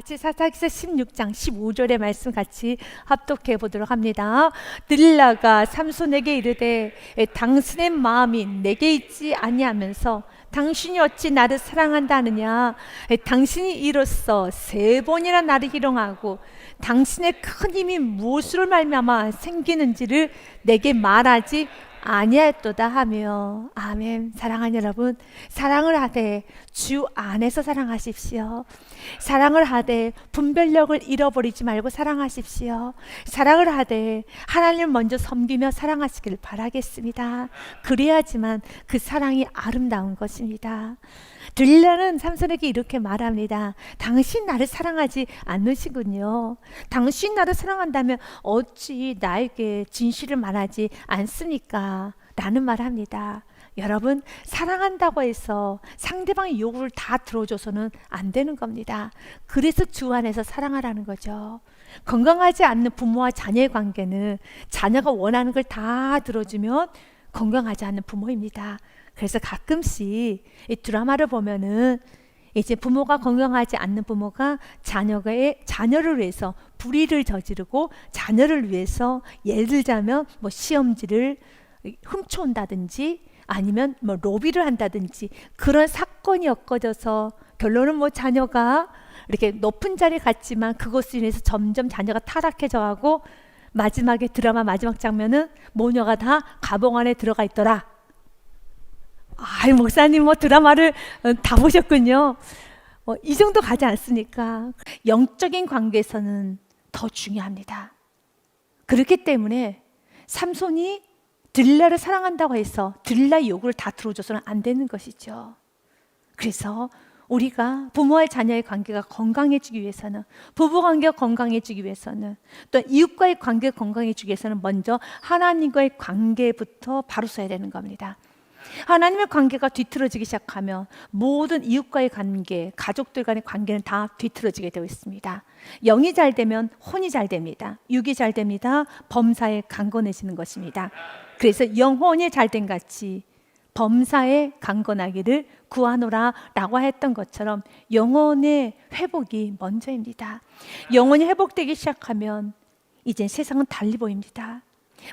같이 사사기서 16장 15절의 말씀 같이 합독해 보도록 합니다. 들라가 삼손에게 이르되 당신의 마음이 내게 있지 아니하면서 당신이 어찌 나를 사랑한다 하느냐. 당신이 이로써 3번이나 나를 희롱하고 당신의 큰 힘이 무엇으로 말미암아 생기는지를 내게 말하지 아니하였도다 하며. 아멘. 사랑하는 여러분, 사랑을 하되 주 안에서 사랑하십시오. 사랑을 하되 분별력을 잃어버리지 말고 사랑하십시오. 사랑을 하되 하나님을 먼저 섬기며 사랑하시길 바라겠습니다. 그래야지만 그 사랑이 아름다운 것입니다. 들라는 삼손에게 이렇게 말합니다. 당신 나를 사랑하지 않으시군요. 당신 나를 사랑한다면 어찌 나에게 진실을 말하지 않습니까? 라는 말합니다. 여러분, 사랑한다고 해서 상대방의 요구를 다 들어줘서는 안 되는 겁니다. 그래서 주 안에서 사랑하라는 거죠. 건강하지 않는 부모와 자녀의 관계는 자녀가 원하는 걸 다 들어주면 건강하지 않는 부모입니다. 그래서 가끔씩 이 드라마를 보면은 이제 부모가 건강하지 않는 부모가 자녀를 위해서 불의를 저지르고 자녀를 위해서 예를 들자면 뭐 시험지를 훔쳐온다든지 아니면 뭐 로비를 한다든지 그런 사건이 엮어져서 결론은 뭐 자녀가 이렇게 높은 자리에 갔지만 그것으로 인해서 점점 자녀가 타락해져 가고 마지막에 드라마 마지막 장면은 모녀가 다 감옥 안에 들어가 있더라. 아이, 목사님 뭐 드라마를 다 보셨군요. 이 정도 가지 않습니까? 영적인 관계에서는 더 중요합니다. 그렇기 때문에 삼손이 들라를 사랑한다고 해서 들라의 요구를 다 들어줘서는 안 되는 것이죠. 그래서 우리가 부모와 자녀의 관계가 건강해지기 위해서는, 부부관계가 건강해지기 위해서는, 또 이웃과의 관계가 건강해지기 위해서는 먼저 하나님과의 관계부터 바로 써야 되는 겁니다. 하나님의 관계가 뒤틀어지기 시작하면 모든 이웃과의 관계, 가족들 간의 관계는 다 뒤틀어지게 되어 있습니다. 영이 잘 되면 혼이 잘 됩니다. 육이 잘 됩니다. 범사에 강건해지는 것입니다. 그래서 영혼이 잘된 같이 범사에 강건하기를 구하노라 라고 했던 것처럼 영혼의 회복이 먼저입니다. 영혼이 회복되기 시작하면 이제 세상은 달리 보입니다.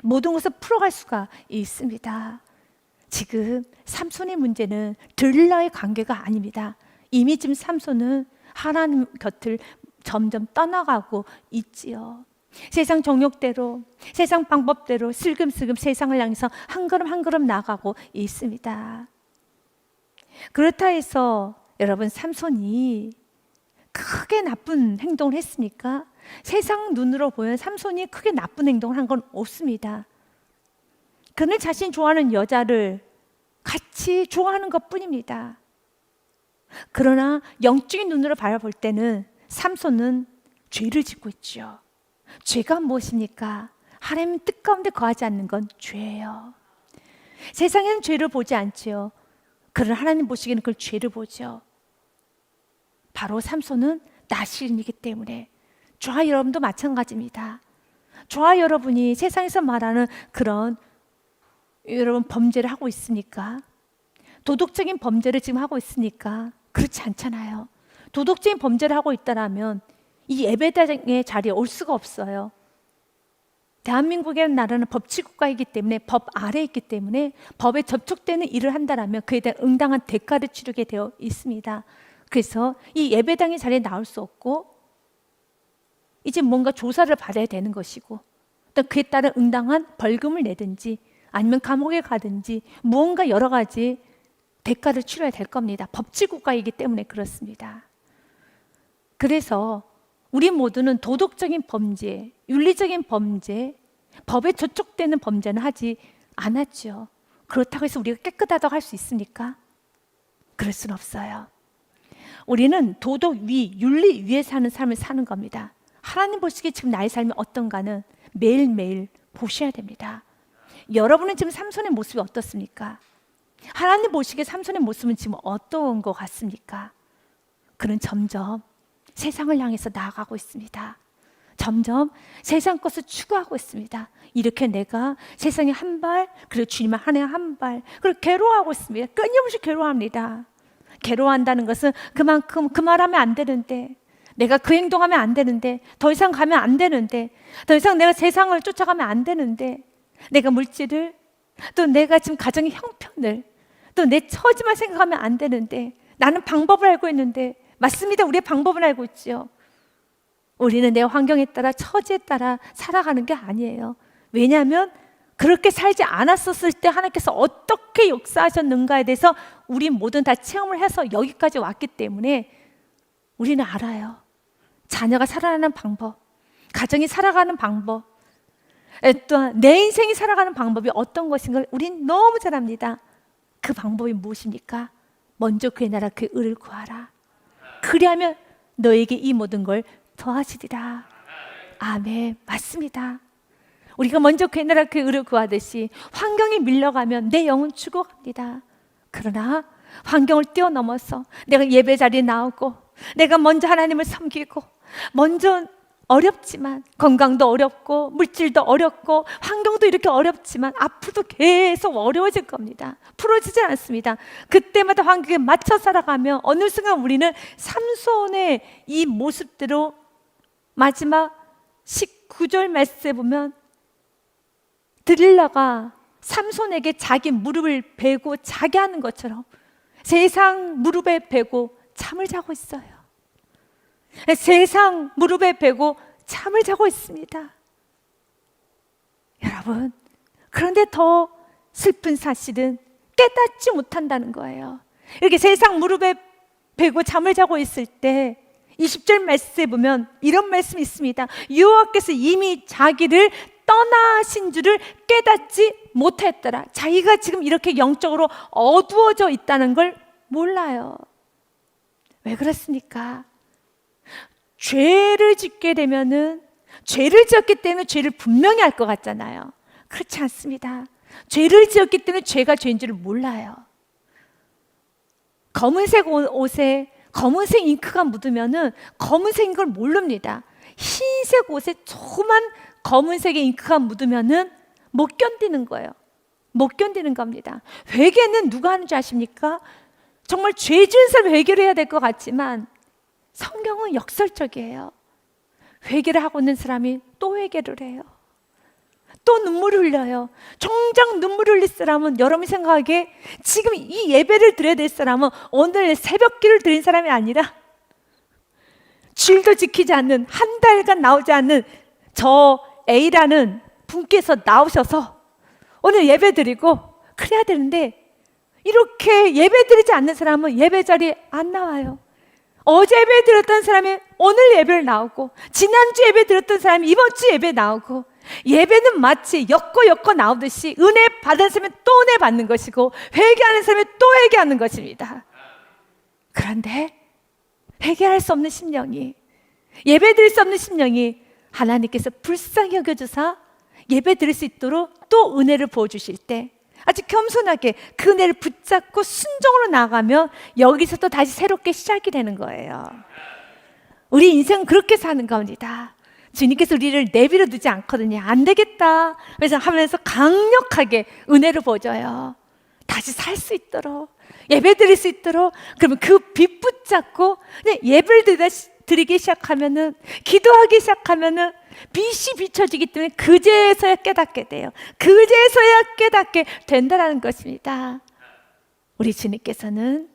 모든 것을 풀어갈 수가 있습니다. 지금 삼손의 문제는 들라의 관계가 아닙니다. 이미 지금 삼손은 하나님 곁을 점점 떠나가고 있지요. 세상 정욕대로, 세상 방법대로 슬금슬금 세상을 향해서 한 걸음 한 걸음 나가고 있습니다. 그렇다 해서 여러분, 삼손이 크게 나쁜 행동을 했습니까? 세상 눈으로 보면 삼손이 크게 나쁜 행동을 한 건 없습니다. 그는 자신이 좋아하는 여자를 같이 좋아하는 것 뿐입니다. 그러나 영적인 눈으로 바라볼 때는 삼손은 죄를 짓고 있죠. 죄가 무엇입니까? 하나님 뜻 가운데 거하지 않는 건 죄예요. 세상에는 죄를 보지 않지요. 그러나 하나님 보시기에는 그걸 죄를 보죠. 바로 삼손은 나실인이기 때문에 저와 여러분도 마찬가지입니다. 저와 여러분이 세상에서 말하는 그런 여러분 범죄를 하고 있습니까? 도덕적인 범죄를 지금 하고 있습니까? 그렇지 않잖아요. 도덕적인 범죄를 하고 있다라면 이 예배당의 자리에 올 수가 없어요. 대한민국의 나라는 법치국가이기 때문에 법 아래에 있기 때문에 법에 접촉되는 일을 한다라면 그에 대한 응당한 대가를 치르게 되어 있습니다. 그래서 이 예배당의 자리에 나올 수 없고 이제 뭔가 조사를 받아야 되는 것이고 또 그에 따른 응당한 벌금을 내든지 아니면 감옥에 가든지 무언가 여러 가지 대가를 치러야 될 겁니다. 법치국가이기 때문에 그렇습니다. 그래서 우리 모두는 도덕적인 범죄, 윤리적인 범죄, 법에 저촉되는 범죄는 하지 않았죠. 그렇다고 해서 우리가 깨끗하다고 할 수 있습니까? 그럴 수는 없어요. 우리는 도덕 위, 윤리 위에 사는 삶을 사는 겁니다. 하나님 보시기에 지금 나의 삶이 어떤가는 매일매일 보셔야 됩니다. 여러분은 지금 삼손의 모습이 어떻습니까? 하나님 보시기에 삼손의 모습은 지금 어떤 것 같습니까? 그는 점점 세상을 향해서 나아가고 있습니다. 점점 세상 것을 추구하고 있습니다. 이렇게 내가 세상에 한 발, 그리고 주님을 하나에 한 발, 그리고 괴로워하고 있습니다. 끊임없이 괴로워합니다. 괴로워한다는 것은 그만큼 그 말하면 안 되는데 내가 그 행동하면 안 되는데, 더 이상 가면 안 되는데, 더 이상 내가 세상을 쫓아가면 안 되는데, 내가 물질을, 또 내가 지금 가정의 형편을, 또 내 처지만 생각하면 안 되는데, 나는 방법을 알고 있는데, 맞습니다. 우리의 방법을 알고 있죠. 우리는 내 환경에 따라, 처지에 따라 살아가는 게 아니에요. 왜냐하면 그렇게 살지 않았었을 때 하나님께서 어떻게 역사하셨는가에 대해서 우리 모든 다 체험을 해서 여기까지 왔기 때문에 우리는 알아요. 자녀가 살아가는 방법, 가정이 살아가는 방법, 또한 내 인생이 살아가는 방법이 어떤 것인가 우린 너무 잘 압니다. 그 방법이 무엇입니까? 먼저 그의 나라 그의 의를 구하라. 그리하면 너에게 이 모든 걸 더하시리라. 아멘. 맞습니다. 우리가 먼저 그의 나라 그의 의를 구하듯이 환경이 밀려가면 내 영은 죽어갑니다. 그러나 환경을 뛰어넘어서 내가 예배 자리에 나오고 내가 먼저 하나님을 섬기고, 먼저 어렵지만, 건강도 어렵고 물질도 어렵고 환경도 이렇게 어렵지만 앞으로도 계속 어려워질 겁니다. 풀어지지 않습니다. 그때마다 환경에 맞춰 살아가면 어느 순간 우리는 삼손의 이 모습대로 마지막 19절 말씀에 보면 들릴라가 삼손에게 자기 무릎을 베고 자게 하는 것처럼 세상 무릎에 베고 잠을 자고 있어요. 세상 무릎에 베고 잠을 자고 있습니다. 여러분, 그런데 더 슬픈 사실은 깨닫지 못한다는 거예요. 이렇게 세상 무릎에 베고 잠을 자고 있을 때 20절 말씀에 보면 이런 말씀이 있습니다. 여호와께서 이미 자기를 떠나신 줄을 깨닫지 못했더라. 자기가 지금 이렇게 영적으로 어두워져 있다는 걸 몰라요. 왜 그렇습니까? 죄를 짓게 되면은, 죄를 지었기 때문에 죄를 분명히 알 것 같잖아요. 그렇지 않습니다. 죄를 지었기 때문에 죄가 죄인 줄을 몰라요. 검은색 옷에 검은색 잉크가 묻으면은 검은색인 걸 모릅니다. 흰색 옷에 조그만 검은색의 잉크가 묻으면은 못 견디는 거예요. 못 견디는 겁니다. 회개는 누가 하는 줄 아십니까? 정말 죄 지은 사람 회개를 해야 될 것 같지만 성경은 역설적이에요. 회개를 하고 있는 사람이 또 회개를 해요. 또 눈물을 흘려요. 정작 눈물을 흘릴 사람은, 여러분이 생각하기에 지금 이 예배를 드려야 될 사람은 오늘 새벽기를 드린 사람이 아니라 주일도 지키지 않는, 한 달간 나오지 않는 저 A라는 분께서 나오셔서 오늘 예배 드리고 그래야 되는데, 이렇게 예배 드리지 않는 사람은 예배 자리에 안 나와요. 어제 예배 드렸던 사람이 오늘 예배를 나오고, 지난주 예배 드렸던 사람이 이번 주 예배 나오고, 예배는 마치 엮어 나오듯이 은혜 받은 사람이 또 은혜 받는 것이고 회개하는 사람이 또 회개하는 것입니다. 그런데 회개할 수 없는 심령이, 예배 드릴 수 없는 심령이 하나님께서 불쌍히 여겨주사 예배 드릴 수 있도록 또 은혜를 부어주실 때 아주 겸손하게 그 은혜를 붙잡고 순종으로 나가면 여기서 또 다시 새롭게 시작이 되는 거예요. 우리 인생은 그렇게 사는 겁니다. 주님께서 우리를 내버려 두지 않거든요. 안 되겠다 그래서 하면서 강력하게 은혜를 부어줘요. 다시 살 수 있도록, 예배 드릴 수 있도록. 그러면 그 빛 붙잡고 그냥 예배를 드리기 시작하면은, 기도하기 시작하면은 빛이 비춰지기 때문에 그제서야 깨닫게 돼요. 그제서야 깨닫게 된다는 것입니다. 우리 주님께서는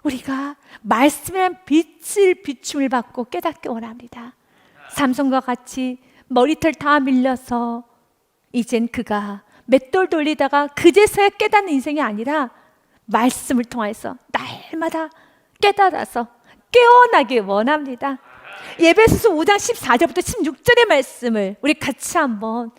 우리가 말씀이란 빛을 비춤을 받고 깨닫게 원합니다. 삼손과 같이 머리털 다 밀려서 이젠 그가 맷돌 돌리다가 그제서야 깨닫는 인생이 아니라 말씀을 통해서 날마다 깨달아서 깨어나길 원합니다. 에베소서 5장 14절부터 16절의 말씀을 우리 같이 한번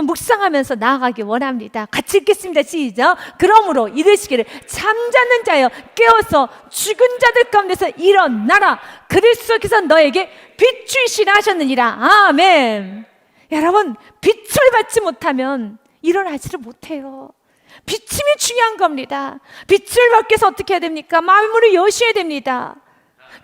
묵상하면서 나아가길 원합니다. 같이 읽겠습니다. 시작. 그러므로 이르시기를 잠자는 자여 깨어서 죽은 자들 가운데서 일어나라. 그리스도께서 너에게 빛주시라 하셨느니라. 아멘. 여러분, 빛을 받지 못하면 일어나지를 못해요. 비침이 중요한 겁니다. 빛을 받기 위해서 어떻게 해야 됩니까? 마음을 여셔야 됩니다.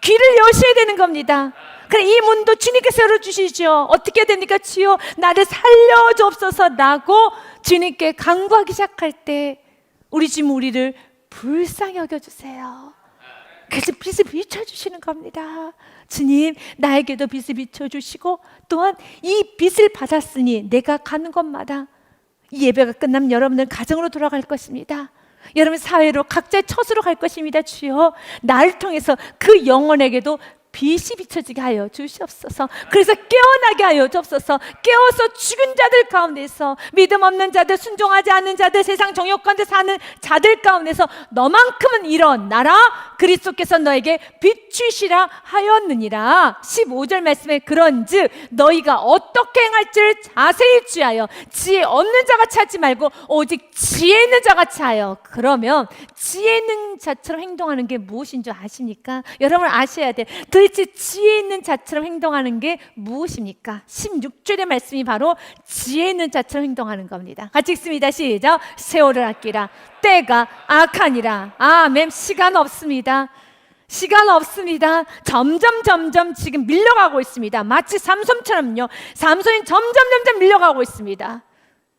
귀를 여셔야 되는 겁니다. 그래, 이 문도 주님께서 열어주시죠. 어떻게 해야 됩니까? 주여 나를 살려주옵소서 라고 주님께 간구하기 시작할 때 우리 주님 우리를 불쌍히 여겨주세요. 그래서 빛을 비춰주시는 겁니다. 주님, 나에게도 빛을 비춰주시고 또한 이 빛을 받았으니 내가 가는 곳마다 이 예배가 끝나면 여러분들 가정으로 돌아갈 것입니다. 여러분 사회로 각자의 처소로 갈 것입니다. 주여, 나를 통해서 그 영혼에게도 빛이 비춰지게 하여 주시옵소서. 그래서 깨어나게 하여 주옵소서. 깨어서 죽은 자들 가운데서, 믿음 없는 자들, 순종하지 않는 자들, 세상 정욕 가운데 사는 자들 가운데서 너만큼은 일어나라. 그리스도께서 너에게 비추시라 하였느니라. 15절 말씀에 그런즉 너희가 어떻게 행할지를 자세히 주의하여 지혜 없는 자같이 하지 말고 오직 지혜 있는 자같이 하여. 그러면 지혜 있는 자처럼 행동하는 게 무엇인 줄 아십니까? 여러분 아셔야 돼. 도대체 지혜 있는 자처럼 행동하는 게 무엇입니까? 16절의 말씀이 바로 지혜 있는 자처럼 행동하는 겁니다. 같이 읽습니다. 시작. 세월을 아끼라. 때가 악하니라. 아멘. 시간 없습니다. 시간 없습니다. 점점 지금 밀려가고 있습니다. 마치 삼손처럼요. 삼손이 점점 밀려가고 있습니다.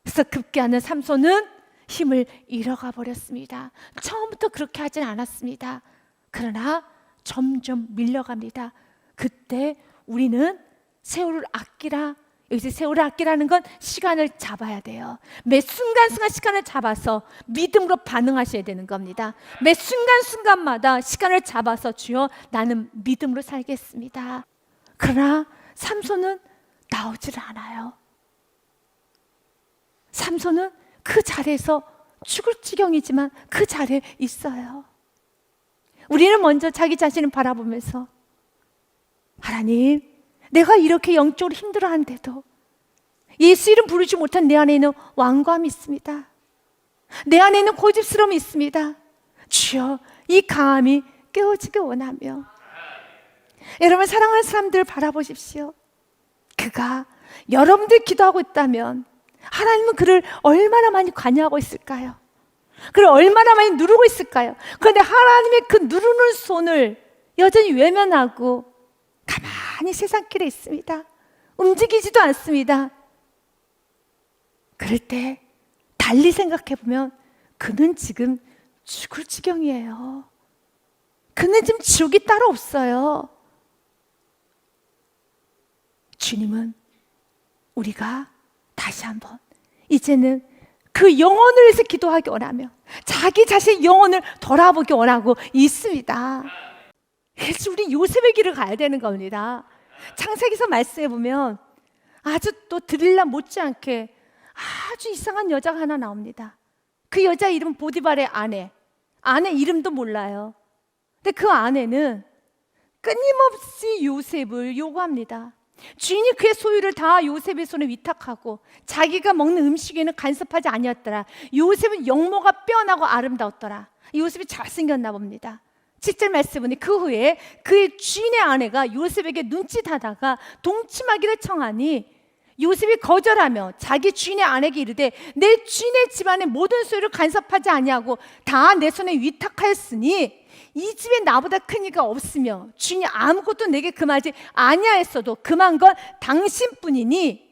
그래서 급기야는 삼손은 힘을 잃어가 버렸습니다. 처음부터 그렇게 하진 않았습니다. 그러나 점점 밀려갑니다. 그때 우리는 세월을 아끼라. 여기서 세월을 아끼라는 건 시간을 잡아야 돼요. 매 순간순간 시간을 잡아서 믿음으로 반응하셔야 되는 겁니다. 매 순간순간마다 시간을 잡아서 주여 나는 믿음으로 살겠습니다. 그러나 삼손은 나오질 않아요. 삼손은 그 자리에서 죽을 지경이지만 그 자리에 있어요. 우리는 먼저 자기 자신을 바라보면서 하나님, 내가 이렇게 영적으로 힘들어하는데도 예수 이름 부르지 못한 내 안에는 완고함이 있습니다. 내 안에는 고집스러움이 있습니다. 주여, 이 강함이 깨어지길 원하며. 여러분 사랑하는 사람들을 바라보십시오. 그가 여러분들 기도하고 있다면 하나님은 그를 얼마나 많이 관여하고 있을까요? 그를 얼마나 많이 누르고 있을까요? 그런데 하나님의 그 누르는 손을 여전히 외면하고 가만히 세상길에 있습니다. 움직이지도 않습니다. 그럴 때 달리 생각해 보면 그는 지금 죽을 지경이에요. 그는 지금 지옥이 따로 없어요. 주님은 우리가 다시 한번 이제는 그 영혼을 위해서 기도하기 원하며 자기 자신의 영혼을 돌아보기 원하고 있습니다. 그래서 우리 요셉의 길을 가야 되는 겁니다. 창세기서 말씀해 보면 아주 또 드릴라 못지않게 아주 이상한 여자가 하나 나옵니다. 그 여자 이름은 보디발의 아내. 아내 이름도 몰라요. 근데 그 아내는 끊임없이 요셉을 요구합니다. 주인이 그의 소유를 다 요셉의 손에 위탁하고 자기가 먹는 음식에는 간섭하지 아니었더라. 요셉은 영모가 빼어나고 아름다웠더라. 요셉이 잘생겼나 봅니다. 7절 말씀 보니 그 후에 그의 주인의 아내가 요셉에게 눈짓하다가 동침하기를 청하니 요셉이 거절하며 자기 주인의 아내에게 이르되 내 주인의 집안의 모든 소유를 간섭하지 아니하고 다 내 손에 위탁하였으니 이 집에 나보다 큰 이가 없으며 주인이 아무것도 내게 금하지 아니하였어도 금한 건 당신뿐이니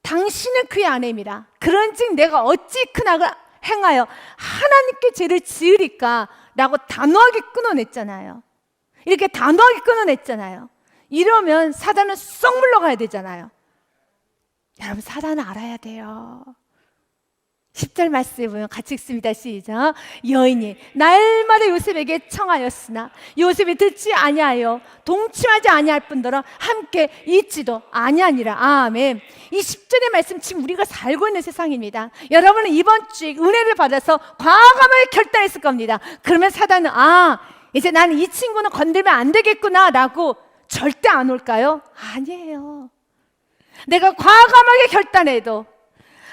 당신은 그의 아내임이라. 그런즉 내가 어찌 큰 악을 행하여 하나님께 죄를 지으리까 라고 단호하게 끊어냈잖아요. 이렇게 단호하게 끊어냈잖아요. 이러면 사단은 썩 물러가야 되잖아요. 여러분 사단은 알아야 돼요. 10절 말씀에 보면 같이 읽습니다. 시작. 여인이 날마다 요셉에게 청하였으나 요셉이 듣지 아니하여 동침하지 아니할 뿐더러 함께 있지도 아니하니라. 아멘. 이 10절의 말씀 지금 우리가 살고 있는 세상입니다. 여러분은 이번 주에 은혜를 받아서 과감하게 결단했을 겁니다. 그러면 사단은 이제 나는 이 친구는 건들면 안 되겠구나 라고 절대 안 올까요? 아니에요. 내가 과감하게 결단해도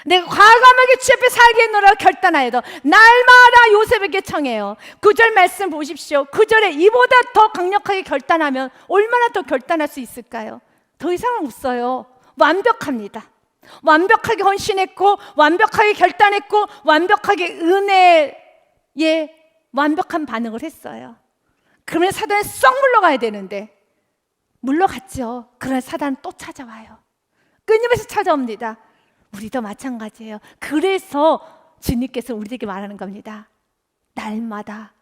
내가 과감하게 주 앞에 살겠노라 결단하여도 날마다 요셉에게 청해요. 9절 말씀 보십시오. 9절에 이보다 더 강력하게 결단하면 얼마나 더 결단할 수 있을까요? 더 이상은 없어요. 완벽합니다. 완벽하게 헌신했고 완벽하게 결단했고 완벽하게 은혜에 완벽한 반응을 했어요. 그러면 사단은 썩 물러가야 되는데 물러갔죠. 그러나 사단은 또 찾아와요. 끊임없이 찾아옵니다. 우리도 마찬가지예요. 그래서 주님께서 우리에게 말하는 겁니다. 날마다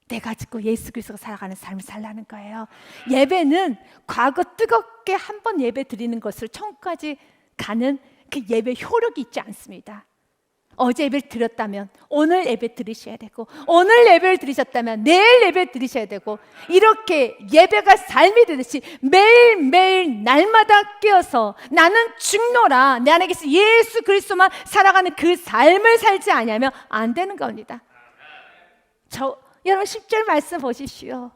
내가 짓고 예수 그리스도가 살아가는 삶을 살라는 거예요. 예배는 과거 뜨겁게 한 번 예배 드리는 것을 천국까지 가는 그 예배 효력이 있지 않습니다. 어제 예배를 드렸다면 오늘 예배 드리셔야 되고, 오늘 예배를 드리셨다면 내일 예배 드리셔야 되고, 이렇게 예배가 삶이 되듯이 매일매일 날마다 깨어서 나는 죽노라, 내 안에 계신 예수 그리스도만 살아가는 그 삶을 살지 않으면 안 되는 겁니다. 여러분 10절 말씀 보십시오.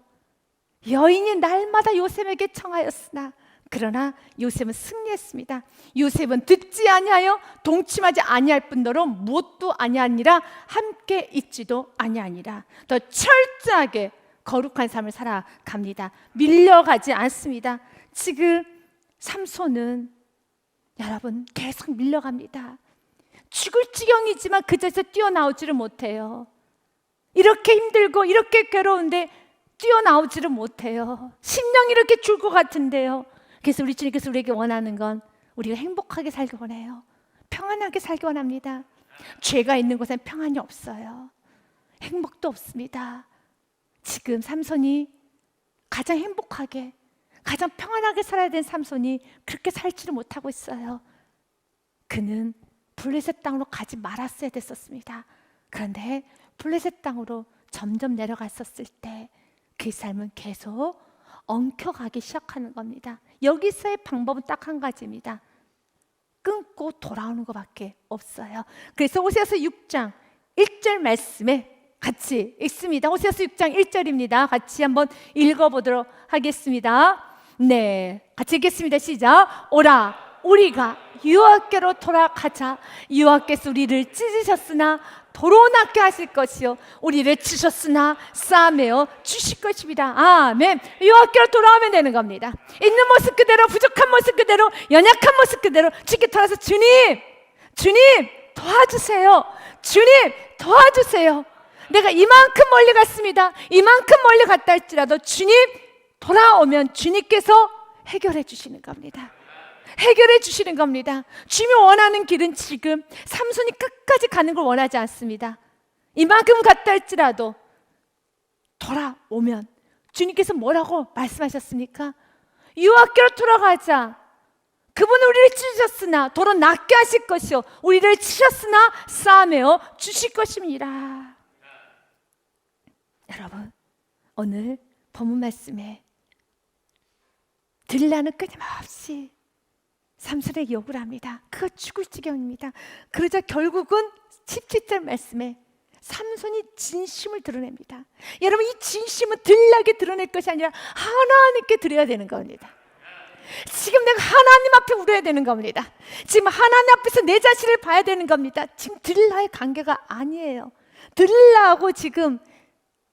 여인이 날마다 요셉에게 청하였으나 그러나 요셉은 승리했습니다. 요셉은 듣지 아니하여 동침하지 아니할 뿐더러 무엇도 아니하니라 함께 있지도 아니하니라. 더 철저하게 거룩한 삶을 살아갑니다. 밀려가지 않습니다. 지금 삼손은 여러분 계속 밀려갑니다. 죽을 지경이지만 그 자리에서 뛰어나오지를 못해요. 이렇게 힘들고 이렇게 괴로운데 뛰어나오지를 못해요. 심령이 이렇게 줄 것 같은데요. 그래서 우리 주님께서 우리에게 원하는 건 우리가 행복하게 살기 원해요. 평안하게 살기 원합니다. 죄가 있는 곳엔 평안이 없어요. 행복도 없습니다. 지금 삼손이 가장 행복하게, 가장 평안하게 살아야 되는 삼손이 그렇게 살지를 못하고 있어요. 그는 블레셋 땅으로 가지 말았어야 됐었습니다. 그런데 블레셋 땅으로 점점 내려갔었을 때 그 삶은 계속 엉켜가기 시작하는 겁니다. 여기서의 방법은 딱 한 가지입니다. 끊고 돌아오는 것밖에 없어요. 그래서 호세아서 6장 1절 말씀에 같이 읽습니다. 호세아서 6장 1절입니다. 같이 한번 읽어보도록 하겠습니다. 네, 같이 읽겠습니다. 시작. 오라 우리가 여호와께로 돌아가자. 여호와께서 우리를 찢으셨으나 도로 낫게 하실 것이요 우리를 치셨으나 싸매어 주실 것입니다. 아멘. 여호와께로 돌아오면 되는 겁니다. 있는 모습 그대로, 부족한 모습 그대로, 연약한 모습 그대로 주께 돌아서 주님 도와주세요. 주님 도와주세요. 내가 이만큼 멀리 갔습니다. 이만큼 멀리 갔다 할지라도 주님 돌아오면 주님께서 해결해 주시는 겁니다. 해결해 주시는 겁니다. 주님이 원하는 길은 지금 삼손이 끝까지 가는 걸 원하지 않습니다. 이만큼 갔다 할지라도 돌아오면 주님께서 뭐라고 말씀하셨습니까? 여호와께로 돌아가자. 그분은 우리를 찢으셨으나 도로 낫게 하실 것이요 우리를 치셨으나 싸매어 주실 것입니다. 여러분 오늘 본문 말씀에 들라는 끊임없이 삼손에게 욕을 합니다. 그가 죽을 지경입니다. 그러자 결국은 17절 말씀에 삼손이 진심을 드러냅니다. 여러분 이 진심은 들락에 드러낼 것이 아니라 하나님께 드려야 되는 겁니다. 지금 내가 하나님 앞에 울어야 되는 겁니다. 지금 하나님 앞에서 내 자신을 봐야 되는 겁니다. 지금 들라의 관계가 아니에요. 들라하고 지금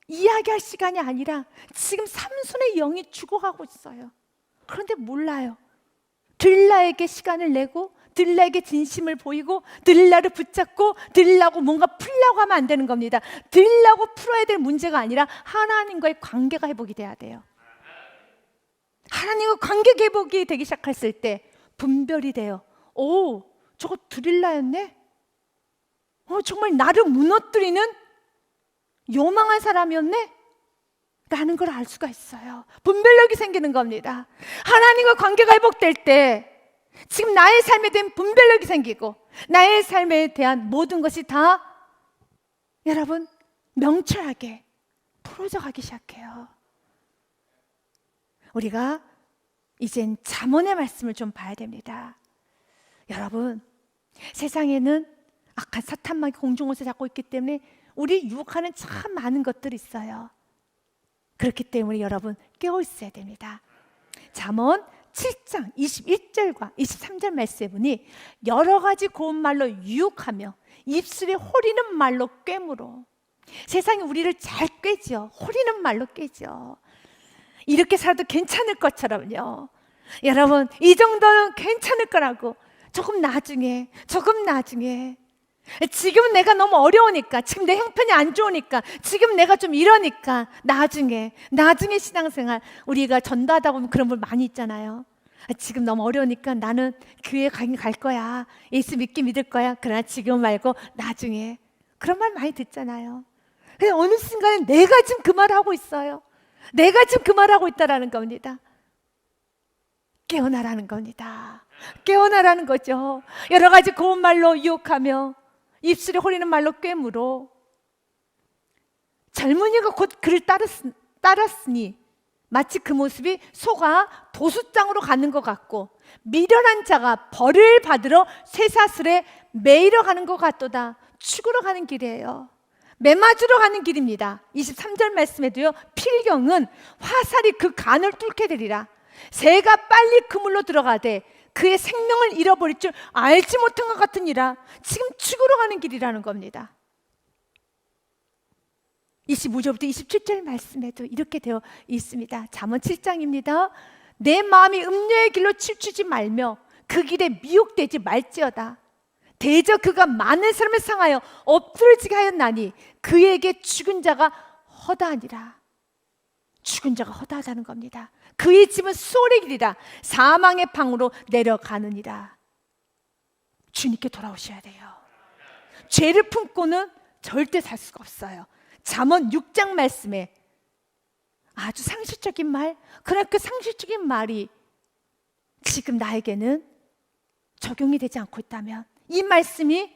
이야기할 시간이 아니라 지금 삼손의 영이 죽어가고 있어요. 그런데 몰라요. 들라에게 시간을 내고 들라에게 진심을 보이고 들라를 붙잡고 들라고 뭔가 풀려고 하면 안 되는 겁니다. 들라고 풀어야 될 문제가 아니라 하나님과의 관계가 회복이 돼야 돼요. 하나님과 관계 회복이 되기 시작했을 때 분별이 돼요. 오, 저거 들라였네? 정말 나를 무너뜨리는 요망한 사람이었네? 라는 걸 알 수가 있어요. 분별력이 생기는 겁니다. 하나님과 관계가 회복될 때 지금 나의 삶에 대한 분별력이 생기고 나의 삶에 대한 모든 것이 다 여러분 명철하게 풀어져 가기 시작해요. 우리가 이젠 잠언의 말씀을 좀 봐야 됩니다. 여러분 세상에는 악한 사탄만 공중옷을 잡고 있기 때문에 우리 유혹하는 참 많은 것들이 있어요. 그렇기 때문에 여러분 깨어 있어야 됩니다. 잠언 7장 21절과 23절 말씀에 보니 여러 가지 고운 말로 유혹하며 입술에 호리는 말로 꿰물어. 세상이 우리를 잘 꿰죠. 호리는 말로 꿰죠. 이렇게 살아도 괜찮을 것처럼요. 여러분 이 정도는 괜찮을 거라고 조금 나중에 지금 내가 너무 어려우니까 지금 내 형편이 안 좋으니까 지금 내가 좀 이러니까 나중에 신앙생활 우리가 전도하다 보면 그런 분 많이 있잖아요. 지금 너무 어려우니까 나는 교회 갈 거야. 예수 믿을 거야. 그러나 지금 말고 나중에 그런 말 많이 듣잖아요. 그냥 어느 순간에 내가 지금 그 말을 하고 있어요. 내가 지금 그 말을 하고 있다라는 겁니다. 깨어나라는 겁니다. 깨어나라는 거죠. 여러 가지 고운 말로 유혹하며 입술에 호리는 말로 꿰물어 젊은이가 곧 그를 따랐으니 마치 그 모습이 소가 도수장으로 가는 것 같고 미련한 자가 벌을 받으러 쇠사슬에 매이러 가는 것 같도다. 죽으러 가는 길이에요. 매맞으러 가는 길입니다. 23절 말씀에도요, 필경은 화살이 그 간을 뚫게 되리라. 새가 빨리 그물로 들어가되 그의 생명을 잃어버릴 줄 알지 못한 것 같으니라. 지금 죽으러 가는 길이라는 겁니다. 25절부터 27절 말씀에도 이렇게 되어 있습니다. 잠언 7장입니다. 내 마음이 음녀의 길로 치우치지 말며 그 길에 미혹되지 말지어다. 대저 그가 많은 사람을 상하여 엎드러지게 하였나니 그에게 죽은 자가 허다하니라. 죽은 자가 허다하다는 겁니다. 그의 집은 수월의 길이라 사망의 방으로 내려가느니라. 주님께 돌아오셔야 돼요. 죄를 품고는 절대 살 수가 없어요. 잠언 6장 말씀에 아주 상식적인 말, 그러나 그 상식적인 말이 지금 나에게는 적용이 되지 않고 있다면, 이 말씀이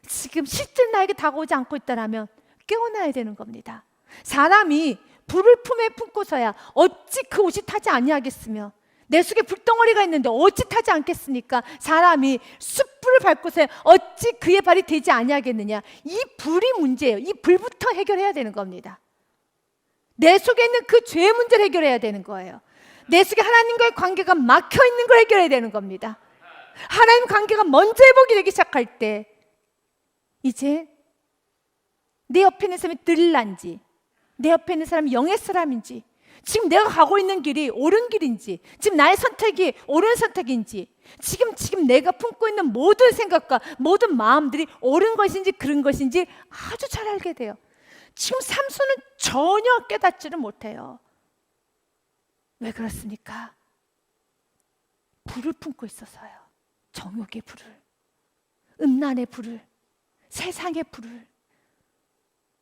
지금 실제 나에게 다가오지 않고 있다면 깨어나야 되는 겁니다. 사람이 불을 품에 품고서야 어찌 그 옷이 타지 아니하겠으며 내 속에 불덩어리가 있는데 어찌 타지 않겠습니까? 사람이 숯불을 밟고서야 어찌 그의 발이 되지 아니하겠느냐. 이 불이 문제예요. 이 불부터 해결해야 되는 겁니다. 내 속에 있는 그 죄의 문제를 해결해야 되는 거예요. 내 속에 하나님과의 관계가 막혀 있는 걸 해결해야 되는 겁니다. 하나님 관계가 먼저 회복이 되기 시작할 때 이제 내 옆에 있는 사람이 들란지 내 옆에 있는 사람이 영의 사람인지, 지금 내가 가고 있는 길이 옳은 길인지, 지금 나의 선택이 옳은 선택인지, 지금 내가 품고 있는 모든 생각과 모든 마음들이 옳은 것인지 그른 것인지 아주 잘 알게 돼요. 지금 삼손은 전혀 깨닫지를 못해요. 왜 그렇습니까? 불을 품고 있어서요. 정욕의 불을, 음란의 불을, 세상의 불을.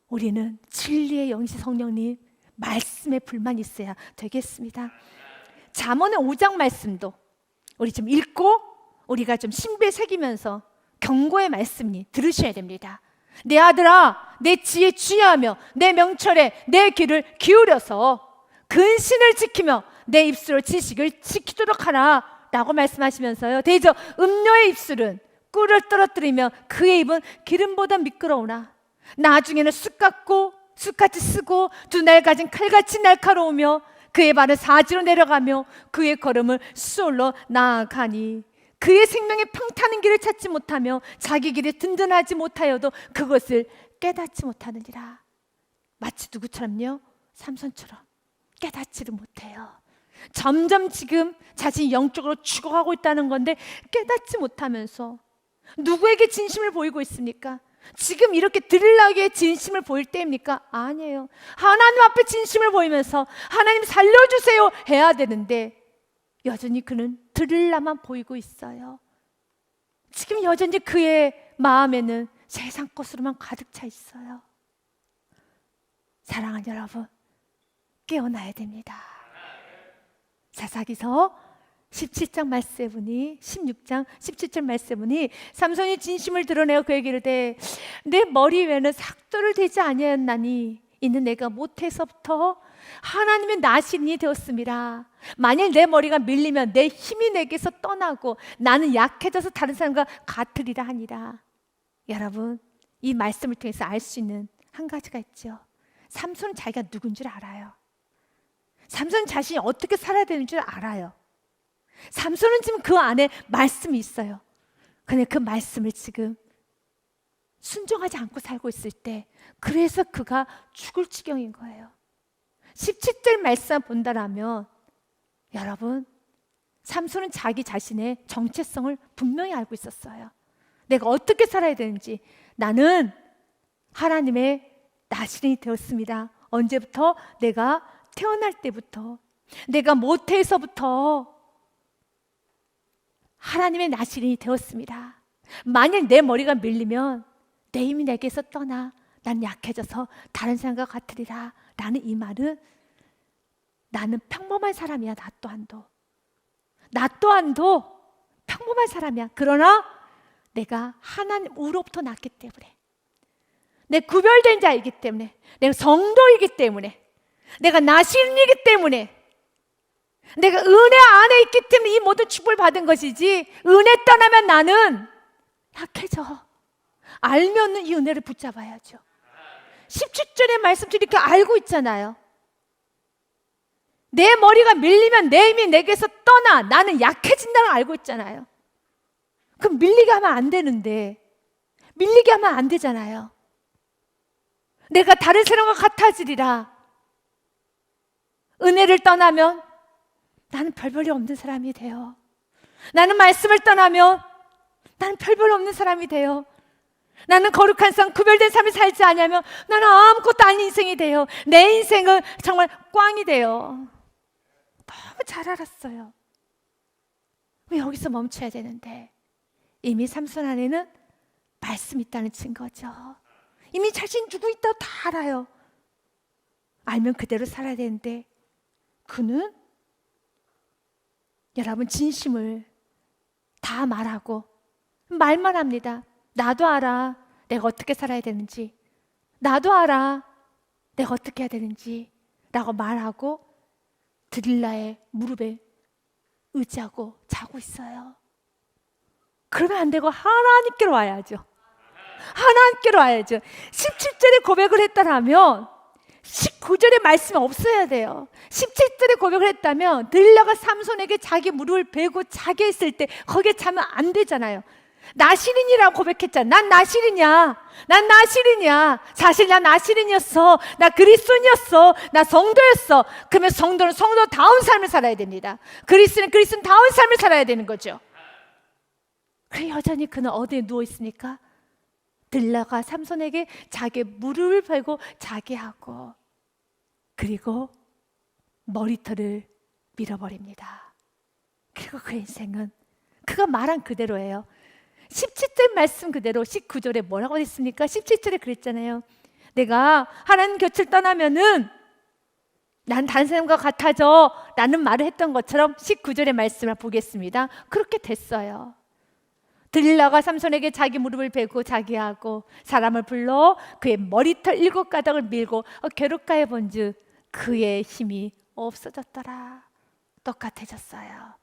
우리는 진리의 영이신 성령님 말씀에 불만 있어야 되겠습니다. 잠언의 5장 말씀도 우리 좀 읽고 우리가 좀 신비에 새기면서 경고의 말씀이 들으셔야 됩니다. 내 아들아, 내 지혜 주의하며 내 명철에 내 귀를 기울여서 근신을 지키며 내 입술로 지식을 지키도록 하라 라고 말씀하시면서요, 대저 음녀의 입술은 꿀을 떨어뜨리며 그의 입은 기름보다 미끄러우나 나중에는 쑥같이 쓰고 두 날 가진 칼같이 날카로우며 그의 발은 사지로 내려가며 그의 걸음을 수월로 나아가니 그의 생명의 평타는 길을 찾지 못하며 자기 길이 든든하지 못하여도 그것을 깨닫지 못하느니라. 마치 누구처럼요? 삼손처럼 깨닫지를 못해요. 점점 지금 자신이 영적으로 죽어가고 있다는 건데 깨닫지 못하면서 누구에게 진심을 보이고 있습니까? 지금 이렇게 들으려기에 진심을 보일 때입니까? 아니에요. 하나님 앞에 진심을 보이면서 하나님 살려주세요 해야 되는데 여전히 그는 들으려만 보이고 있어요. 지금 여전히 그의 마음에는 세상 것으로만 가득 차 있어요. 사랑하는 여러분, 깨어나야 됩니다. 사사기서 17장 말씀해 보니 16장 17절 말씀해 보니 삼손이 진심을 드러내어 그에게 이르되 내 머리 위에는 삭도를 대지 아니하였나니 이는 내가 못해서부터 하나님의 나신이 되었습니다. 만일 내 머리가 밀리면 내 힘이 내게서 떠나고 나는 약해져서 다른 사람과 같으리라 하니라. 여러분, 이 말씀을 통해서 알 수 있는 한 가지가 있죠. 삼손은 자기가 누군 줄 알아요. 삼손은 자신이 어떻게 살아야 되는 줄 알아요. 삼손은 지금 그 안에 말씀이 있어요. 그런데 그 말씀을 지금 순종하지 않고 살고 있을 때 그래서 그가 죽을 지경인 거예요. 17절 말씀 본다라면 여러분, 삼손은 자기 자신의 정체성을 분명히 알고 있었어요. 내가 어떻게 살아야 되는지. 나는 하나님의 나신이 되었습니다. 언제부터? 내가 태어날 때부터, 내가 모태에서부터 하나님의 나신이 되었습니다. 만일 내 머리가 밀리면 내 힘이 내게서 떠나 난 약해져서 다른 사람과 같으리라 라는 이 말은 나는 평범한 사람이야. 나 또한도 평범한 사람이야. 그러나 내가 하나님으로부터 났기 때문에, 내 구별된 자이기 때문에, 내가 성도이기 때문에, 내가 나시린이기 때문에, 내가 은혜 안에 있기 때문에 이 모든 축복을 받은 것이지, 은혜 떠나면 나는 약해져. 알면은 이 은혜를 붙잡아야죠. 17절의 말씀도 이렇게 알고 있잖아요. 내 머리가 밀리면 내 힘이 내게서 떠나 나는 약해진다는 걸 알고 있잖아요. 그럼 밀리게 하면 안 되는데, 밀리게 하면 안 되잖아요. 내가 다른 사람과 같아지리라. 은혜를 떠나면 나는 별 볼일 없는 사람이 돼요. 나는 말씀을 떠나면 나는 별 볼 없는 사람이 돼요. 나는 거룩한 삶, 구별된 삶을 살지 않으면 나는 아무것도 아닌 인생이 돼요. 내 인생은 정말 꽝이 돼요. 너무 잘 알았어요. 왜 여기서 멈춰야 되는데? 이미 삼손 안에는 말씀이 있다는 증거죠. 이미 자신 누구 있다고 다 알아요. 알면 그대로 살아야 되는데, 그는 여러분 진심을 다 말하고 말만 합니다. 나도 알아 내가 어떻게 살아야 되는지, 나도 알아 내가 어떻게 해야 되는지 라고 말하고 드릴라의 무릎에 의지하고 자고 있어요. 그러면 안 되고 하나님께로 와야죠. 하나님께로 와야죠. 17절에 고백을 했다라면 19절의 말씀이 없어야 돼요. 17절에 고백을 했다면 들라가 삼손에게 자기 무릎을 베고 자게 했을 때 거기에 자면 안 되잖아요. 나시린이라고 고백했잖아. 난 나시린이야. 난 나시린이야. 사실 난 나시린이었어. 나 그리스도인이었어. 나 성도였어. 그러면 성도는 성도다운 삶을 살아야 됩니다. 그리스도는 그리스도다운 삶을 살아야 되는 거죠. 그래 여전히 그는 어디에 누워 있으니까 들라가 삼손에게 자기 무릎을 베고 자게 하고, 그리고 머리털을 밀어버립니다. 그리고 그 인생은 그가 말한 그대로예요. 17절 말씀 그대로 19절에 뭐라고 했습니까? 17절에 그랬잖아요. 내가 하나님 곁을 떠나면은 난 다른 사람과 같아져 라는 말을 했던 것처럼 19절의 말씀을 보겠습니다. 그렇게 됐어요. 들릴라가 삼손에게 자기 무릎을 베고 자게 하고 사람을 불러 그의 머리털 7가닥을 밀고 괴롭게 본즉 그의 힘이 없어졌더라. 똑같아졌어요.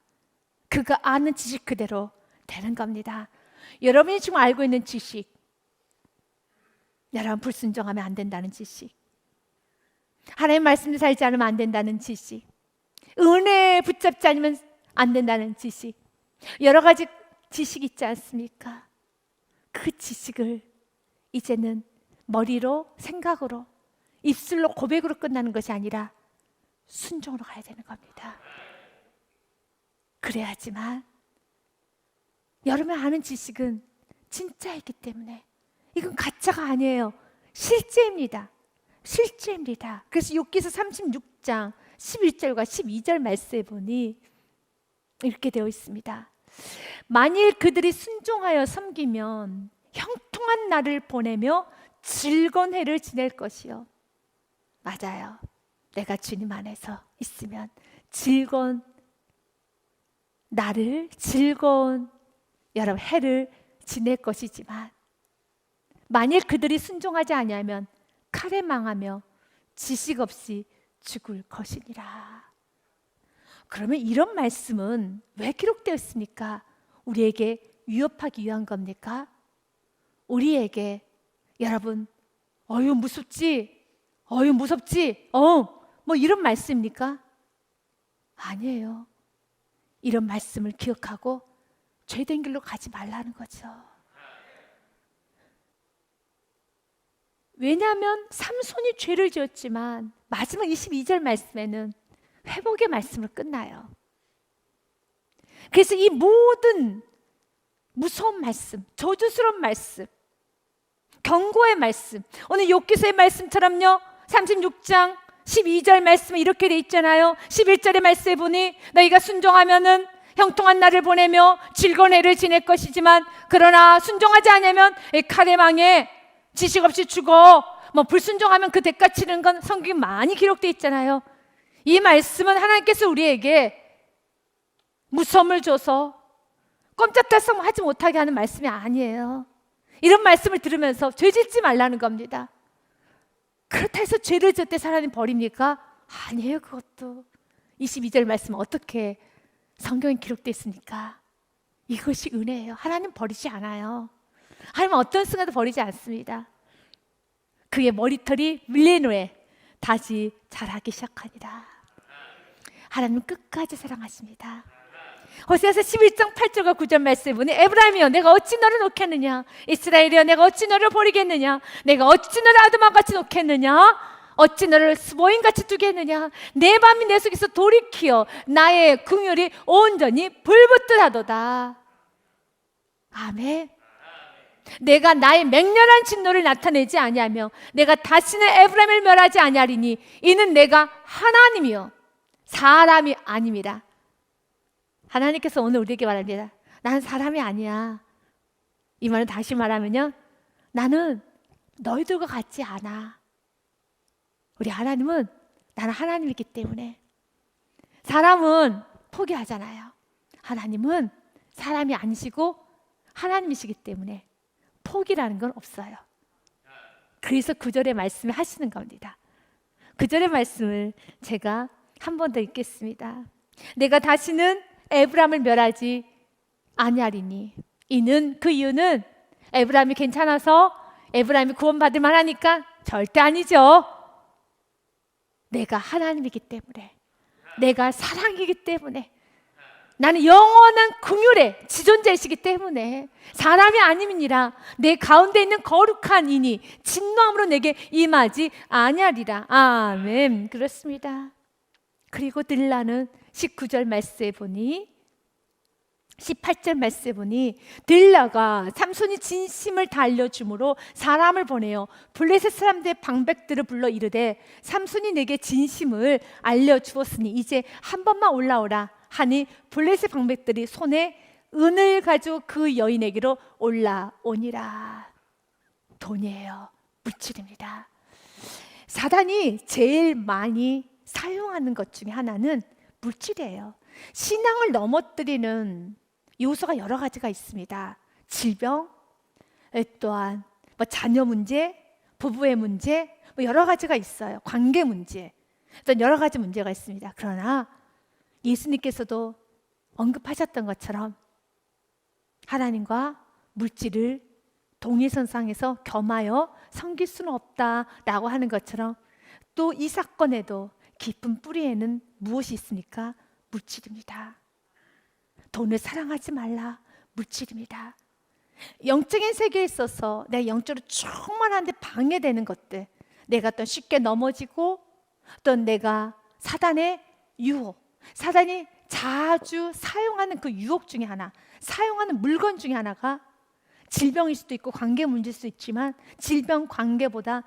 그가 아는 지식 그대로 되는 겁니다. 여러분이 지금 알고 있는 지식, 여러분 불순종하면 안 된다는 지식, 하나님의 말씀을 살지 않으면 안 된다는 지식, 은혜에 붙잡지 않으면 안 된다는 지식, 여러 가지 지식 있지 않습니까? 그 지식을 이제는 머리로, 생각으로, 입술로, 고백으로 끝나는 것이 아니라 순종으로 가야 되는 겁니다. 그래야지만 여러분 아는 지식은 진짜이기 때문에, 이건 가짜가 아니에요. 실제입니다. 실제입니다. 그래서 욥기서 36장 11절과 12절 말씀에 보니 이렇게 되어 있습니다. 만일 그들이 순종하여 섬기면 형통한 날을 보내며 즐거운 해를 지낼 것이요. 맞아요. 내가 주님 안에서 있으면 즐거운 날을, 즐거운 여러분 해를 지낼 것이지만, 만일 그들이 순종하지 아니하면 칼에 망하며 지식 없이 죽을 것이니라. 그러면 이런 말씀은 왜 기록되어 있습니까? 우리에게 위협하기 위한 겁니까? 우리에게 여러분 어휴 무섭지? 어휴 무섭지? 뭐 이런 말씀입니까? 아니에요. 이런 말씀을 기억하고 죄된 길로 가지 말라는 거죠. 왜냐하면 삼손이 죄를 지었지만 마지막 22절 말씀에는 회복의 말씀으로 끝나요. 그래서 이 모든 무서운 말씀, 저주스러운 말씀, 경고의 말씀, 오늘 욥기서의 말씀처럼요 36장 12절 말씀에 이렇게 돼 있잖아요. 11절의 말씀에 보니 너희가 순종하면은 형통한 날을 보내며 즐거운 해를 지낼 것이지만, 그러나 순종하지 않으면 칼에 망해 지식 없이 죽어 불순종하면 그 대가 치르는 건 성경에 많이 기록되어 있잖아요. 이 말씀은 하나님께서 우리에게 무서움을 줘서 꼼짝달싹 하지 못하게 하는 말씀이 아니에요. 이런 말씀을 들으면서 죄 짓지 말라는 겁니다. 그렇다 해서 죄를 지을 때 하나님 버립니까? 아니에요. 그것도 22절 말씀 어떻게 성경에 기록되어 있습니까? 이것이 은혜예요. 하나님 버리지 않아요. 하나님은 어떤 순간도 버리지 않습니다. 그의 머리털이 밀린 후에 다시 자라기 시작하니라. 하나님 끝까지 사랑하십니다. 호세아서 11장 8절과 9절 말씀에 보니 에브라임이여 내가 어찌 너를 놓겠느냐, 이스라엘이여 내가 어찌 너를 버리겠느냐, 내가 어찌 너를 아두만같이 놓겠느냐, 어찌 너를 스보임같이 두겠느냐. 내 밤이 내 속에서 돌이키어 나의 긍휼이 온전히 불붙듯하도다. 아멘. 내가 나의 맹렬한 진노를 나타내지 아니하며 내가 다시는 에브라임을 멸하지 아니하리니 이는 내가 하나님이요 사람이 아닙니다. 하나님께서 오늘 우리에게 말합니다. 나는 사람이 아니야. 이 말은 다시 말하면요, 나는 너희들과 같지 않아. 우리 하나님은, 나는 하나님이기 때문에. 사람은 포기하잖아요. 하나님은 사람이 아니시고 하나님이시기 때문에 포기라는 건 없어요. 그래서 9절의 말씀을 하시는 겁니다. 9절의 말씀을 제가 한 번 더 읽겠습니다. 내가 다시는 에브라임을 멸하지 아니하리니 이는, 그 이유는 에브라임이 괜찮아서 에브라임이 구원받을 만하니까? 절대 아니죠. 내가 하나님이기 때문에, 내가 사랑이기 때문에, 나는 영원한 긍휼의 지존자이시기 때문에 사람이 아님이니라. 내 가운데 있는 거룩한 이니 진노함으로 내게 임하지 아니하리라. 아멘. 그렇습니다. 그리고 들라는 19절 말씀에 보니, 18절 말씀에 보니 들라가 삼손이 진심을 다 알려주므로 사람을 보내어 블레셋 사람들의 방백들을 불러 이르되 삼손이 내게 진심을 알려주었으니 이제 한 번만 올라오라 하니 블레셋 방백들이 손에 은을 가지고 그 여인에게로 올라오니라. 돈이에요. 물질입니다. 사단이 제일 많이 사용하는 것 중에 하나는 물질이에요. 신앙을 넘어뜨리는 요소가 여러 가지가 있습니다. 질병, 또한 자녀 문제, 부부의 문제, 여러 가지가 있어요. 관계 문제, 또 여러 가지 문제가 있습니다. 그러나 예수님께서도 언급하셨던 것처럼 하나님과 물질을 동일선상에서 겸하여 섬길 수는 없다라고 하는 것처럼 또 이 사건에도 깊은 뿌리에는 무엇이 있습니까? 물질입니다. 돈을 사랑하지 말라. 물질입니다. 영적인 세계에 있어서 내가 영적으로 충만한데 방해되는 것들, 내가 또 쉽게 넘어지고 또 내가 사단의 유혹, 사단이 자주 사용하는 그 유혹 중에 하나, 사용하는 물건 중에 하나가 질병일 수도 있고 관계 문제일 수도 있지만 질병, 관계보다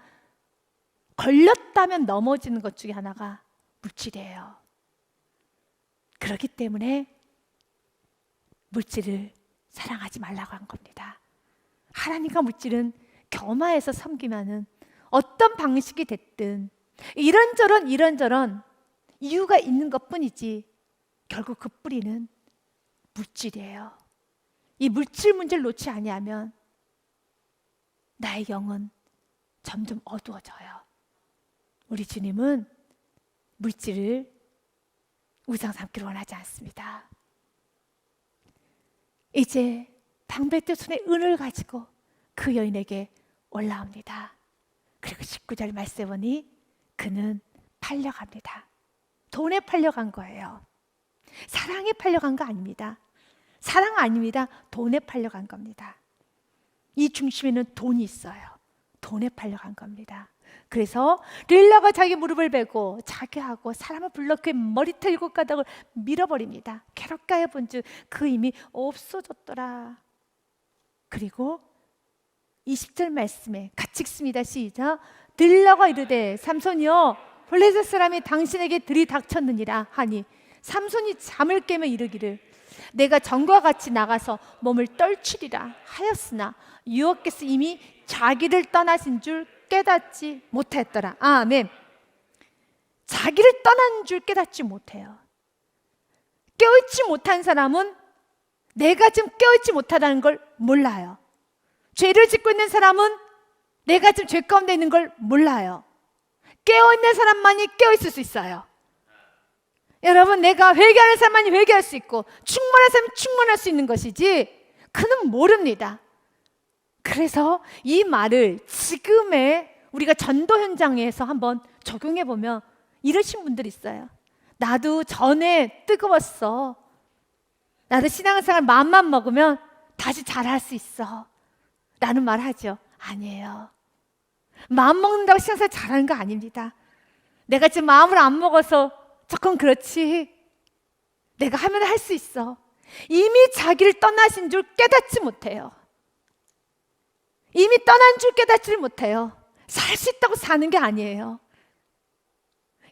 걸렸다면 넘어지는 것 중에 하나가 물질이에요. 그렇기 때문에 물질을 사랑하지 말라고 한 겁니다. 하나님과 물질은 겸하여서 섬기면은 어떤 방식이 됐든 이런저런 이유가 있는 것뿐이지 결국 그 뿌리는 물질이에요. 이 물질 문제를 놓지 아니하면 나의 영은 점점 어두워져요. 우리 주님은 물질을 우상 삼기를 원하지 않습니다. 이제 방백들 손에 은을 가지고 그 여인에게 올라옵니다. 그리고 19절 말씀해 보니 그는 팔려갑니다. 돈에 팔려간 거예요. 사랑에 팔려간 거 아닙니다. 사랑 아닙니다. 돈에 팔려간 겁니다. 이 중심에는 돈이 있어요. 돈에 팔려간 겁니다. 그래서 릴라가 자기 무릎을 베고 자기하고 사람을 불러 그의 머리털 7가닥을 밀어버립니다. 괴롭게 본즉 그 힘이 없어졌더라. 그리고 20절 말씀에 같이 읽습니다. 시작. 릴라가 이르되 삼손이여 블레셋 사람이 당신에게 들이닥쳤느니라 하니 삼손이 잠을 깨며 이르기를 내가 전과 같이 나가서 몸을 떨치리라 하였으나 여호와께서 이미 자기를 떠나신 줄 깨닫지 못했더라. 아멘. 자기를 떠난 줄 깨닫지 못해요. 깨어있지 못한 사람은 내가 지금 깨어있지 못하다는 걸 몰라요. 죄를 짓고 있는 사람은 내가 지금 죄 가운데 있는 걸 몰라요. 깨어있는 사람만이 깨어있을 수 있어요. 여러분, 내가 회개하는 사람만이 회개할 수 있고 충만한 사람이 충만할 수 있는 것이지 그는 모릅니다. 그래서 이 말을 지금의 우리가 전도 현장에서 한번 적용해 보면 이러신 분들이 있어요. 나도 전에 뜨거웠어. 나도 신앙생활 마음만 먹으면 다시 잘할 수 있어 라는 말 하죠. 아니에요. 마음 먹는다고 신앙생활 잘하는 거 아닙니다. 내가 지금 마음을 안 먹어서 조금 그렇지 내가 하면 할 수 있어. 이미 자기를 떠나신 줄 깨닫지 못해요. 이미 떠난 줄 깨닫지 못해요. 살 수 있다고 사는 게 아니에요.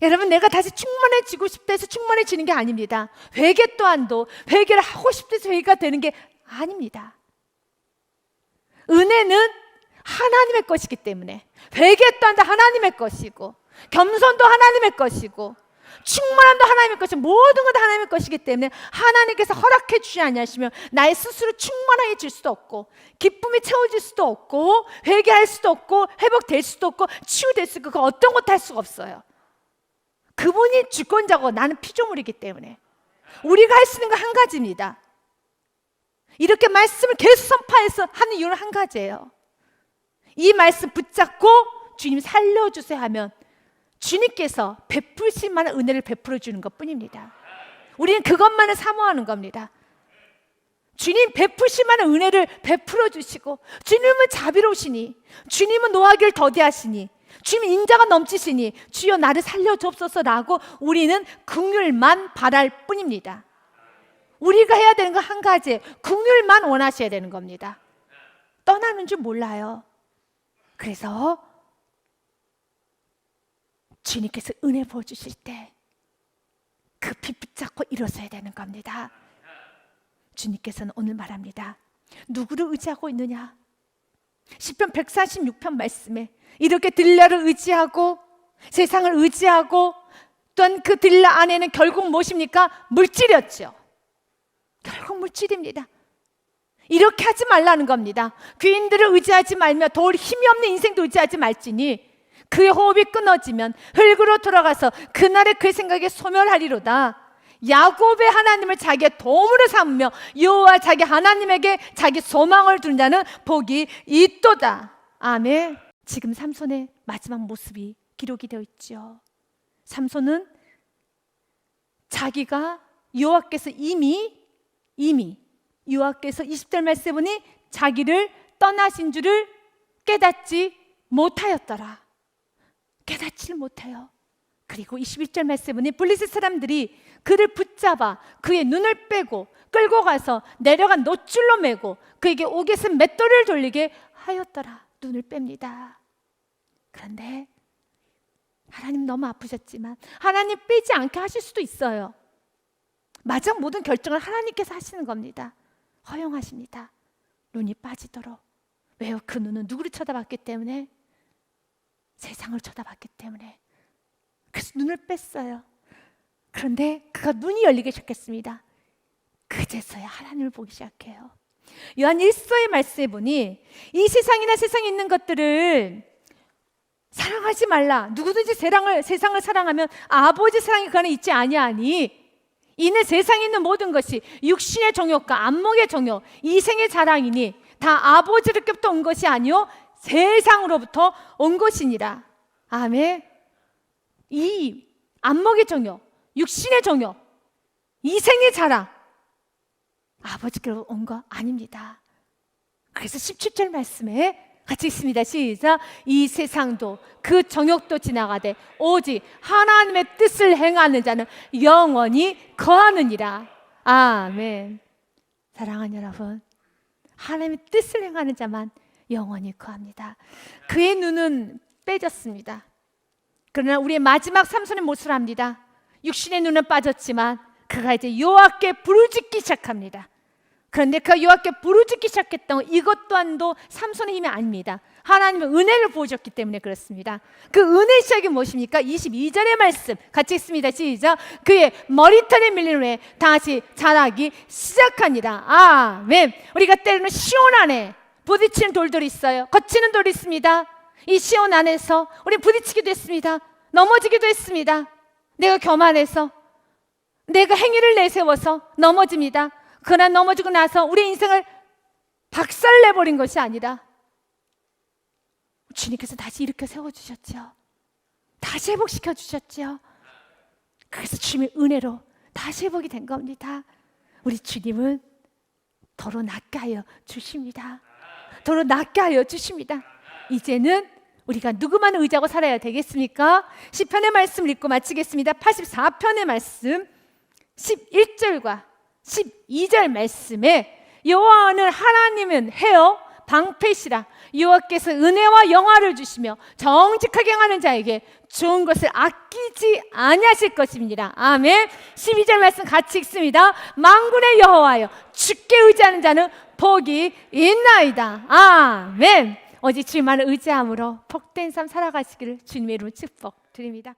여러분, 내가 다시 충만해지고 싶다 해서 충만해지는 게 아닙니다. 회개 또한도 회개를 하고 싶다 해서 회개가 되는 게 아닙니다. 은혜는 하나님의 것이기 때문에 회개 또한 하나님의 것이고 겸손도 하나님의 것이고 충만함도 하나님의 것이고 모든 것 다 하나님의 것이기 때문에 하나님께서 허락해 주지 아니하시면 나의 스스로 충만해질 수도 없고 기쁨이 채워질 수도 없고 회개할 수도 없고 회복될 수도 없고 치유될 수도 없고 그 어떤 것도 할 수가 없어요. 그분이 주권자고 나는 피조물이기 때문에 우리가 할 수 있는 건 한 가지입니다. 이렇게 말씀을 계속 선포해서 하는 이유는 한 가지예요. 이 말씀 붙잡고 주님 살려주세요 하면 주님께서 베푸실 만한 은혜를 베풀어 주는 것뿐입니다. 우리는 그것만을 사모하는 겁니다. 주님 베푸실 만한 은혜를 베풀어 주시고 주님은 자비로우시니 주님은 노하기를 더디하시니 주님 인자가 넘치시니 주여 나를 살려주옵소서라고 우리는 긍휼만 바랄 뿐입니다. 우리가 해야 되는 건 한 가지, 긍휼만 원하셔야 되는 겁니다. 떠나는 줄 몰라요. 그래서 주님께서 은혜 부어주실 때 급히 붙잡고 일어서야 되는 겁니다. 주님께서는 오늘 말합니다. 누구를 의지하고 있느냐? 시편 146편 말씀에 이렇게 들라를 의지하고 세상을 의지하고 또한 그 들라 안에는 결국 무엇입니까? 물질이었죠. 결국 물질입니다. 이렇게 하지 말라는 겁니다. 귀인들을 의지하지 말며 도울 힘이 없는 인생도 의지하지 말지니 그의 호흡이 끊어지면 흙으로 돌아가서 그날의 그의 생각에 소멸하리로다. 야곱의 하나님을 자기의 도움으로 삼으며 여호와 자기 하나님에게 자기 소망을 두는 자는 복이 있도다. 아멘. 지금 삼손의 마지막 모습이 기록이 되어 있죠. 삼손은 자기가 여호와께서 이미 여호와께서 20절 말씀에 보니 자기를 떠나신 줄을 깨닫지 못하였더라. 깨닫지를 못해요. 그리고 21절 말씀에 보니 블레셋 사람들이 그를 붙잡아 그의 눈을 빼고 끌고 가서 내려간 노줄로 매고 그에게 옥에 쓴 맷돌을 돌리게 하였더라. 눈을 뺍니다. 그런데 하나님 너무 아프셨지만 하나님 빼지 않게 하실 수도 있어요. 마지막 모든 결정을 하나님께서 하시는 겁니다. 허용하십니다. 눈이 빠지도록. 왜요? 그 눈은 누구를 쳐다봤기 때문에? 세상을 쳐다봤기 때문에. 그래서 눈을 뺐어요. 그런데 그가 눈이 열리기 시작했습니다. 그제서야 하나님을 보기 시작해요. 요한 1서의 말씀에 보니 이 세상이나 세상에 있는 것들을 사랑하지 말라. 누구든지 세상을 사랑하면 아버지 사랑이 그 안에 있지 아니하니 이는 세상에 있는 모든 것이 육신의 정욕과 안목의 정욕, 이생의 자랑이니 다 아버지로부터 온 것이 아니요 세상으로부터 온 것이니라. 아멘. 이 안목의 정욕, 육신의 정욕, 이생의 자랑 아버지께로 온 거 아닙니다. 그래서 17절 말씀에 같이 있습니다. 시작. 이 세상도 그 정욕도 지나가되 오직 하나님의 뜻을 행하는 자는 영원히 거하느니라. 아멘. 사랑하는 여러분, 하나님의 뜻을 행하는 자만 영원히 거합니다. 그의 눈은 빼졌습니다. 그러나 우리의 마지막 삼손의 모습을 합니다. 육신의 눈은 빠졌지만 그가 이제 여호와께 부르짖기 시작합니다. 그런데 그 여호와께 부르짖기 시작했던 이것 또한도 삼손의 힘이 아닙니다. 하나님은 은혜를 부어줬기 때문에 그렇습니다. 그 은혜의 시작이 무엇입니까? 22절의 말씀 같이 읽습니다. 시작. 그의 머리털에 밀린 후에 다시 자라기 시작하니라. 아멘. 우리가 때로는 시온 안에 부딪히는 돌들이 있어요. 거치는 돌이 있습니다. 이 시온 안에서 우리 부딪히기도 했습니다. 넘어지기도 했습니다. 내가 교만해서, 내가 행위를 내세워서 넘어집니다. 그러나 넘어지고 나서 우리 인생을 박살내버린 것이 아니라 주님께서 다시 일으켜 세워주셨죠. 다시 회복시켜 주셨죠. 그래서 주님의 은혜로 다시 회복이 된 겁니다. 우리 주님은 더러 낫게 하여 주십니다. 더러 낫게 하여 주십니다. 이제는 우리가 누구만 의지하고 살아야 되겠습니까? 시편의 말씀을 읽고 마치겠습니다. 84편의 말씀 11절과 12절 말씀에 여호와는 하나님은 헤어 방패시라. 여호와께서 은혜와 영화를 주시며 정직하게 행하는 자에게 좋은 것을 아끼지 아니하실 것입니다. 아멘. 12절 말씀 같이 읽습니다. 만군의 여호와여, 주께 의지하는 자는 복이 있나이다. 아멘. 오직 주님만을 의지함으로 복된 삶 살아가시기를 주님의 이름으로 축복드립니다.